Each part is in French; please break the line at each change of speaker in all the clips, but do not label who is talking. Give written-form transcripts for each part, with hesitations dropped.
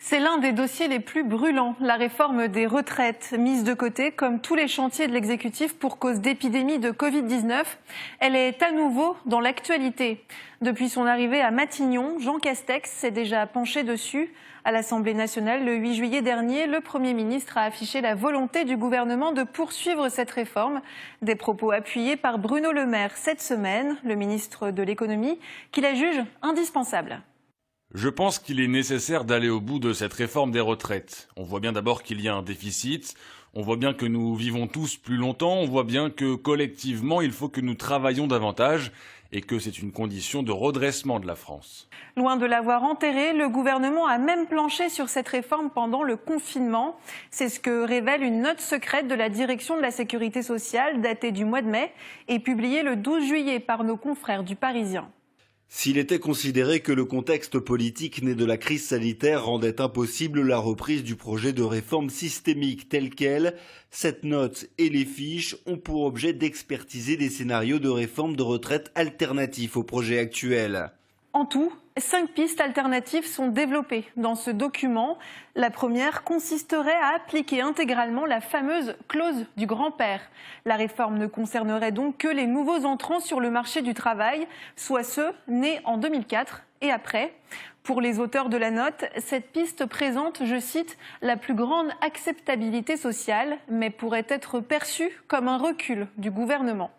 C'est l'un des dossiers les plus brûlants, la réforme des retraites. Mise de côté, comme tous les chantiers de l'exécutif pour cause d'épidémie de Covid-19, elle est à nouveau dans l'actualité. Depuis son arrivée à Matignon, Jean Castex s'est déjà penché dessus. À l'Assemblée nationale, le 8 juillet dernier, le Premier ministre a affiché la volonté du gouvernement de poursuivre cette réforme. Des propos appuyés par Bruno Le Maire cette semaine, le ministre de l'économie, qui la juge indispensable.
Je pense qu'il est nécessaire d'aller au bout de cette réforme des retraites. On voit bien d'abord qu'il y a un déficit, on voit bien que nous vivons tous plus longtemps, on voit bien que collectivement il faut que nous travaillions davantage et que c'est une condition de redressement de la France.
Loin de l'avoir enterrée, le gouvernement a même planché sur cette réforme pendant le confinement. C'est ce que révèle une note secrète de la direction de la sécurité sociale datée du mois de mai et publiée le 12 juillet par nos confrères du Parisien.
S'il était considéré que le contexte politique né de la crise sanitaire rendait impossible la reprise du projet de réforme systémique tel quel, cette note et les fiches ont pour objet d'expertiser des scénarios de réforme de retraite alternatifs au projet actuel.
En tout, 5 pistes alternatives sont développées dans ce document. La première consisterait à appliquer intégralement la fameuse clause du grand-père. La réforme ne concernerait donc que les nouveaux entrants sur le marché du travail, soit ceux nés en 2004 et après. Pour les auteurs de la note, cette piste présente, je cite, « la plus grande acceptabilité sociale », mais pourrait être perçue comme un recul du gouvernement.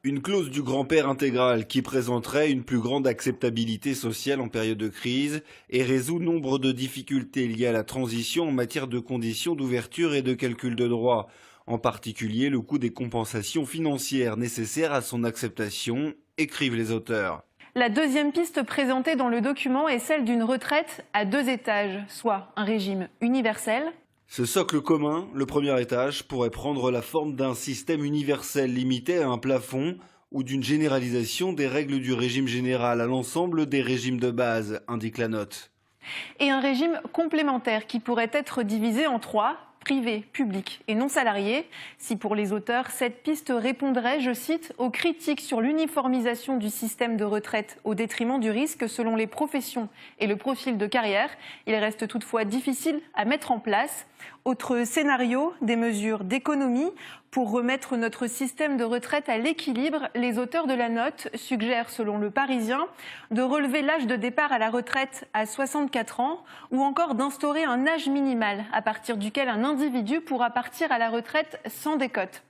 Une clause du grand-père intégrale qui présenterait une plus grande acceptabilité sociale en période de crise et résout nombre de difficultés liées à la transition en matière de conditions d'ouverture et de calcul de droits, en particulier le coût des compensations financières nécessaires à son acceptation, écrivent les auteurs.
La deuxième piste présentée dans le document est celle d'une retraite à 2 étages, soit un régime universel.
Ce socle commun, le premier étage, pourrait prendre la forme d'un système universel limité à un plafond ou d'une généralisation des règles du régime général à l'ensemble des régimes de base, indique la note.
Et un régime complémentaire qui pourrait être divisé en 3, privé, public et non salarié. Si pour les auteurs, cette piste répondrait, je cite, aux critiques sur l'uniformisation du système de retraite au détriment du risque selon les professions et le profil de carrière, il reste toutefois difficile à mettre en place. Autre scénario, des mesures d'économie. Pour remettre notre système de retraite à l'équilibre, les auteurs de la note suggèrent, selon le Parisien, de relever l'âge de départ à la retraite à 64 ans ou encore d'instaurer un âge minimal à partir duquel un individu pourra partir à la retraite sans décote.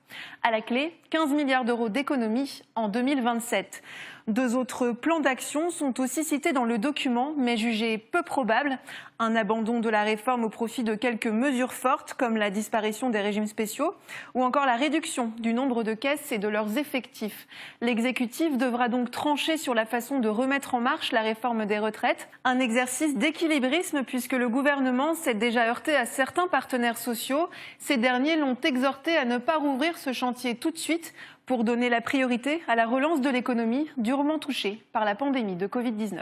À la clé, 15 milliards d'euros d'économies en 2027. 2 autres plans d'action sont aussi cités dans le document, mais jugés peu probables. Un abandon de la réforme au profit de quelques mesures fortes, comme la disparition des régimes spéciaux, ou encore la réduction du nombre de caisses et de leurs effectifs. L'exécutif devra donc trancher sur la façon de remettre en marche la réforme des retraites. Un exercice d'équilibrisme, puisque le gouvernement s'est déjà heurté à certains partenaires sociaux. Ces derniers l'ont exhorté à ne pas rouvrir ce chantier tout de suite pour donner la priorité à la relance de l'économie durement touchée par la pandémie de Covid-19.